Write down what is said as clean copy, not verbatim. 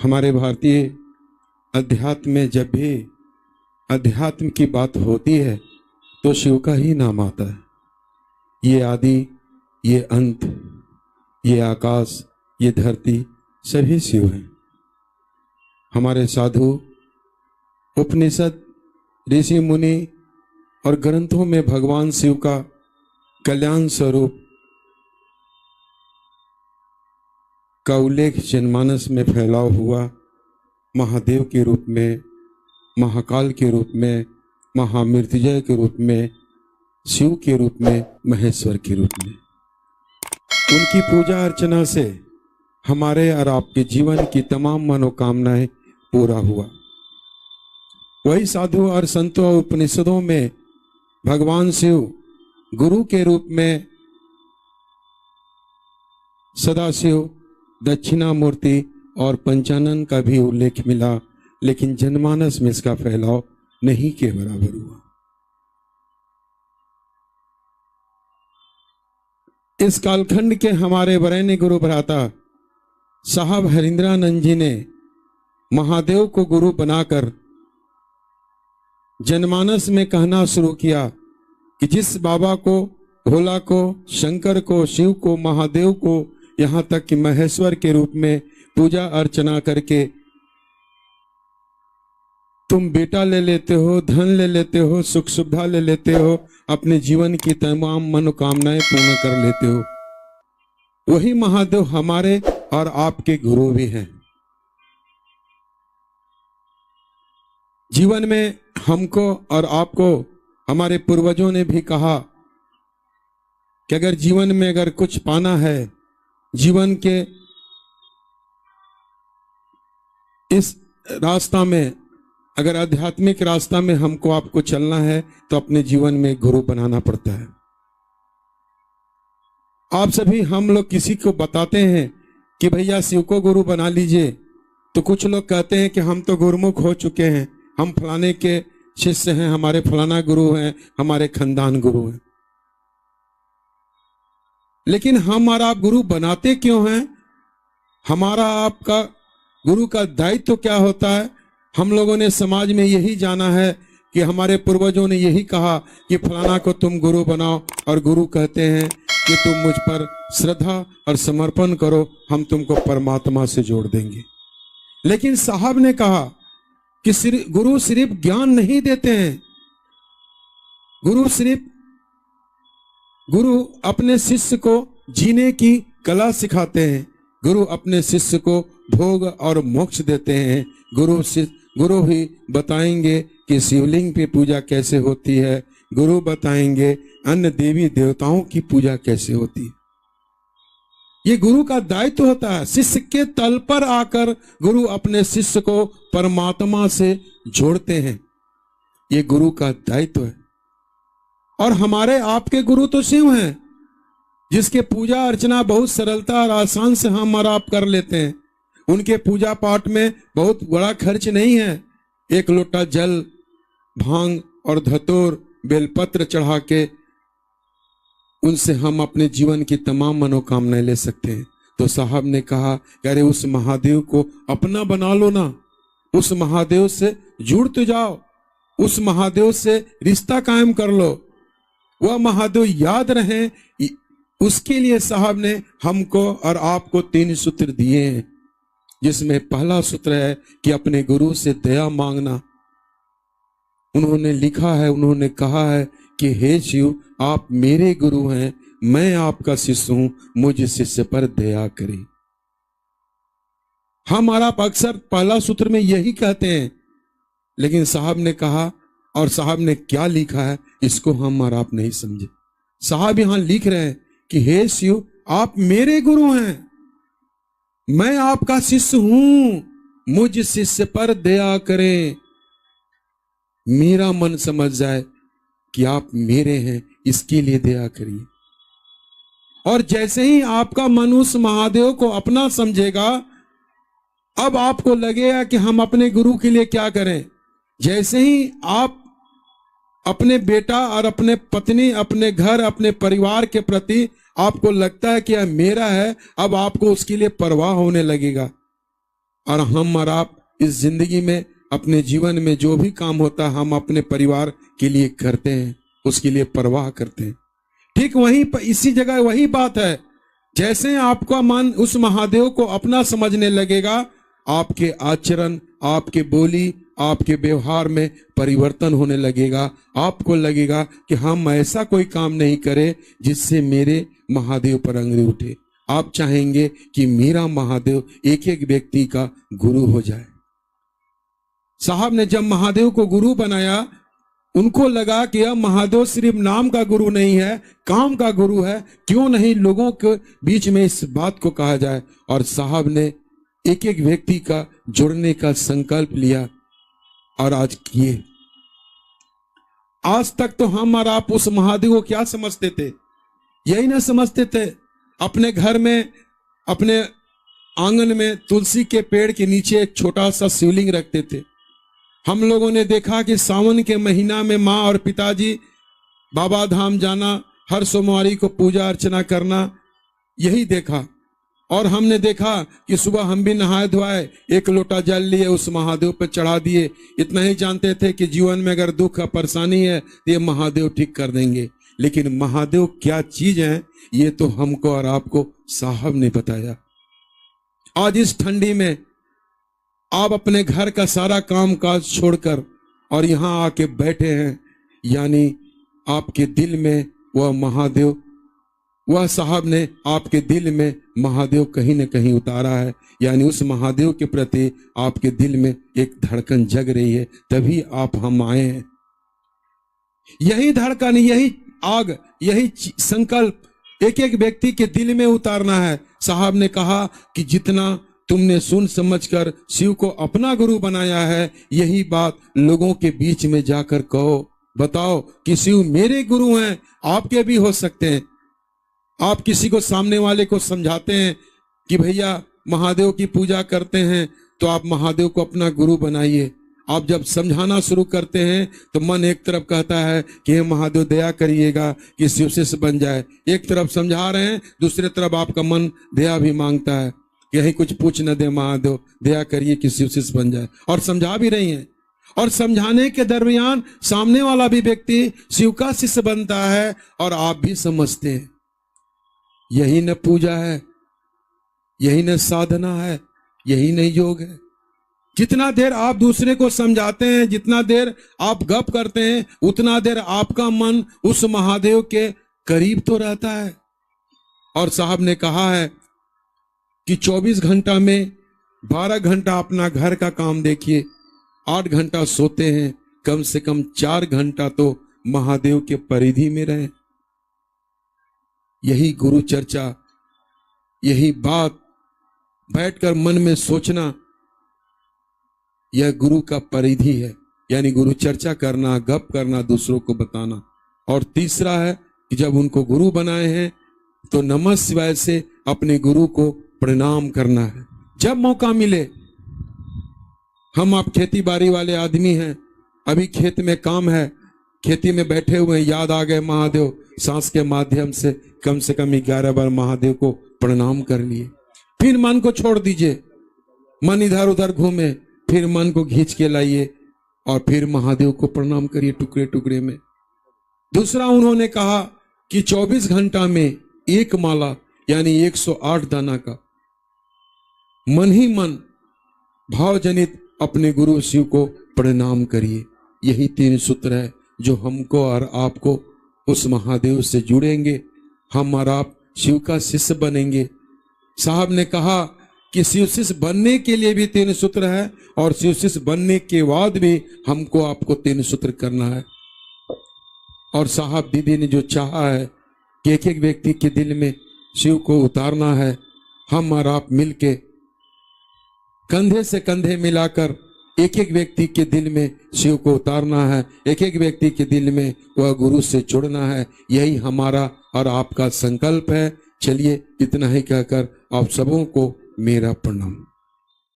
हमारे भारतीय अध्यात्म में जब भी अध्यात्म की बात होती है तो शिव का ही नाम आता है। ये आदि, ये अंत, ये आकाश, ये धरती सभी शिव हैं। हमारे साधु, उपनिषद, ऋषि मुनि और ग्रंथों में भगवान शिव का कल्याण स्वरूप का उल्लेख जनमानस में फैलाव हुआ। महादेव के रूप में, महाकाल के रूप में, महामृत्युंजय के रूप में, शिव के रूप में, महेश्वर के रूप में। उनकी पूजा अर्चना से हमारे और आपके जीवन की तमाम मनोकामनाएं पूरा हुआ। वही साधु और संतों और उपनिषदों में भगवान शिव गुरु के रूप में सदाशिव, दक्षिणामूर्ति और पंचानन का भी उल्लेख मिला, लेकिन जनमानस में इसका फैलाव नहीं के बराबर हुआ। इस कालखंड के हमारे वरेण्य गुरु भ्राता साहब हरिंद्रानंद जी ने महादेव को गुरु बनाकर जनमानस में कहना शुरू किया कि जिस बाबा को, भोला को, शंकर को, शिव को, महादेव को, यहां तक कि महेश्वर के रूप में पूजा अर्चना करके तुम बेटा ले लेते हो, धन ले लेते हो, सुख सुविधा ले लेते हो, अपने जीवन की तमाम मनोकामनाएं पूर्ण कर लेते हो, वही महादेव हमारे और आपके गुरु भी हैं। जीवन में हमको और आपको हमारे पूर्वजों ने भी कहा कि अगर जीवन में अगर कुछ पाना है, जीवन के इस रास्ता में, अगर आध्यात्मिक रास्ता में हमको आपको चलना है तो अपने जीवन में गुरु बनाना पड़ता है। आप सभी, हम लोग किसी को बताते हैं कि भैया शिव को गुरु बना लीजिए, तो कुछ लोग कहते हैं कि हम तो गुरुमुख हो चुके हैं, हम फलाने के शिष्य हैं, हमारे फलाना गुरु हैं, हमारे खानदान गुरु हैं। लेकिन हम और आप गुरु बनाते क्यों हैं? हमारा आपका गुरु का दायित्व क्या होता है? हम लोगों ने समाज में यही जाना है कि हमारे पूर्वजों ने यही कहा कि फलाना को तुम गुरु बनाओ, और गुरु कहते हैं कि तुम मुझ पर श्रद्धा और समर्पण करो, हम तुमको परमात्मा से जोड़ देंगे। लेकिन साहब ने कहा कि गुरु सिर्फ ज्ञान नहीं देते हैं, गुरु अपने शिष्य को जीने की कला सिखाते हैं, गुरु अपने शिष्य को भोग और मोक्ष देते हैं। गुरु ही बताएंगे कि शिवलिंग पे पूजा कैसे होती है, गुरु बताएंगे अन्य देवी देवताओं की पूजा कैसे होती है। ये गुरु का दायित्व होता है। शिष्य के तल पर आकर गुरु अपने शिष्य को परमात्मा से जोड़ते हैं, ये गुरु का दायित्व है। और हमारे आपके गुरु तो शिव हैं, जिसके पूजा अर्चना बहुत सरलता और आसान से हम और आप कर लेते हैं। उनके पूजा पाठ में बहुत बड़ा खर्च नहीं है। एक लोटा जल, भांग और धतूर, बेलपत्र चढ़ा के उनसे हम अपने जीवन की तमाम मनोकामनाएं ले सकते हैं। तो साहब ने कहा कि अरे उस महादेव को अपना बना लो ना, उस महादेव से जुड़ तो जाओ, उस महादेव से रिश्ता कायम कर लो, वह महादेव याद रहे। उसके लिए साहब ने हमको और आपको 3 सूत्र दिए हैं, जिसमें पहला सूत्र है कि अपने गुरु से दया मांगना। उन्होंने लिखा है, उन्होंने कहा है कि हे शिव, आप मेरे गुरु हैं, मैं आपका शिष्य हूं, मुझ शिष्य पर दया करें। हम और आप अक्सर पहला सूत्र में यही कहते हैं, लेकिन साहब ने कहा, और साहब ने क्या लिखा है इसको हम और आप नहीं समझे। साहब यहां लिख रहे हैं कि हे शिव, आप मेरे गुरु हैं, मैं आपका शिष्य हूं, मुझ शिष्य पर दया करें। मेरा मन समझ जाए कि आप मेरे हैं, इसके लिए दया करिए। और जैसे ही आपका मन उस महादेव को अपना समझेगा, अब आपको लगेगा कि हम अपने गुरु के लिए क्या करें। जैसे ही आप अपने बेटा और अपने पत्नी, अपने घर, अपने परिवार के प्रति आपको लगता है कि यह मेरा है, अब आपको उसके लिए परवाह होने लगेगा। और हम और आप इस जिंदगी में अपने जीवन में जो भी काम होता है हम अपने परिवार के लिए करते हैं, उसके लिए परवाह करते हैं। ठीक वहीं पर इसी जगह वही बात है, जैसे आपका मन उस महादेव को अपना समझने लगेगा, आपके आचरण, आपके बोली, आपके व्यवहार में परिवर्तन होने लगेगा। आपको लगेगा कि हम ऐसा कोई काम नहीं करें जिससे मेरे महादेव पर अंगुली उठे। आप चाहेंगे कि मेरा महादेव एक एक व्यक्ति का गुरु हो जाए। साहब ने जब महादेव को गुरु बनाया, उनको लगा कि यह महादेव सिर्फ नाम का गुरु नहीं है, काम का गुरु है, क्यों नहीं लोगों के बीच में इस बात को कहा जाए। और साहब ने एक एक व्यक्ति का जुड़ने का संकल्प लिया और आज किए। आज तक तो हम और आप उस महादेव को क्या समझते थे? यही ना समझते थे। अपने घर में, अपने आंगन में तुलसी के पेड़ के नीचे एक छोटा सा शिवलिंग रखते थे। हम लोगों ने देखा कि सावन के महीना में माँ और पिताजी बाबा धाम जाना, हर सोमवारी को पूजा अर्चना करना, यही देखा। और हमने देखा कि सुबह हम भी नहाए धोआए, एक लोटा जल लिए, उस महादेव पर चढ़ा दिए। इतना ही जानते थे कि जीवन में अगर दुख या परेशानी है तो ये महादेव ठीक कर देंगे। लेकिन महादेव क्या चीज है ये तो हमको और आपको साहब ने बताया। आज इस ठंडी में आप अपने घर का सारा काम काज छोड़कर और यहाँ आके बैठे हैं, यानी आपके दिल में वह महादेव, वह साहब ने आपके दिल में महादेव कहीं न कहीं उतारा है। यानी उस महादेव के प्रति आपके दिल में एक धड़कन जग रही है, तभी आप हम आए हैं। यही धड़कन, यही आग, यही संकल्प एक एक व्यक्ति के दिल में उतारना है। साहब ने कहा कि जितना तुमने सुन समझकर शिव को अपना गुरु बनाया है, यही बात लोगों के बीच में जाकर कहो, बताओ कि शिव मेरे गुरु हैं, आपके भी हो सकते हैं। आप किसी को, सामने वाले को समझाते हैं कि भैया महादेव की पूजा करते हैं तो आप महादेव को अपना गुरु बनाइए। आप जब समझाना शुरू करते हैं तो मन एक तरफ कहता है कि हे महादेव दया करिएगा कि शिव शिष्य बन जाए। एक तरफ समझा रहे हैं, दूसरे तरफ आपका मन दया भी मांगता है, यही कुछ पूछ न दे महादेव, दया करिए कि शिव शिष्य बन जाए। और समझा भी रही हैं। और समझाने के दरमियान सामने वाला भी व्यक्ति शिव का शिष्य बनता है और आप भी समझते हैं। यही न पूजा है, यही न साधना है, यही नहीं योग है। जितना देर आप दूसरे को समझाते हैं, जितना देर आप गप करते हैं, उतना देर आपका मन उस महादेव के करीब तो रहता है। और साहब ने कहा है कि 24 घंटा में 12 घंटा अपना घर का काम देखिए, 8 घंटा सोते हैं, कम से कम 4 घंटा तो महादेव के परिधि में रहें। यही गुरु चर्चा, यही बात बैठकर मन में सोचना, यह गुरु का परिधि है। यानी गुरु चर्चा करना, गप करना, दूसरों को बताना। और तीसरा है कि जब उनको गुरु बनाए हैं तो नमः शिवाय से अपने गुरु को प्रणाम करना है। जब मौका मिले, हम आप खेती बाड़ी वाले आदमी हैं, अभी खेत में काम है, खेती में बैठे हुए हैं, याद आ गए महादेव, सांस के माध्यम से कम 11 बार महादेव को प्रणाम कर लिए। फिर मन को छोड़ दीजिए, मन इधर उधर घूमे, फिर मन को खींच के लाइए और फिर महादेव को प्रणाम करिए टुकड़े टुकड़े में। दूसरा उन्होंने कहा कि 24 घंटा में एक माला यानी 108 दाना का मन ही मन भावजनित अपने गुरु शिव को प्रणाम करिए। यही 3 सूत्र है जो हमको और आपको उस महादेव से जुड़ेंगे, हम और आप शिव का शिष्य बनेंगे। साहब ने कहा कि शिव शिष्य बनने के लिए भी 3 सूत्र है और शिव शिष्य बनने के बाद भी हमको आपको 3 सूत्र करना है। और साहब दीदी ने जो चाहा है कि एक एक व्यक्ति के दिल में शिव को उतारना है, हम और आप मिलके कंधे से कंधे मिलाकर एक एक व्यक्ति के दिल में शिव को उतारना है, एक एक व्यक्ति के दिल में वह गुरु से जुड़ना है। यही हमारा और आपका संकल्प है। चलिए इतना ही कहकर आप सबों को मेरा प्रणाम।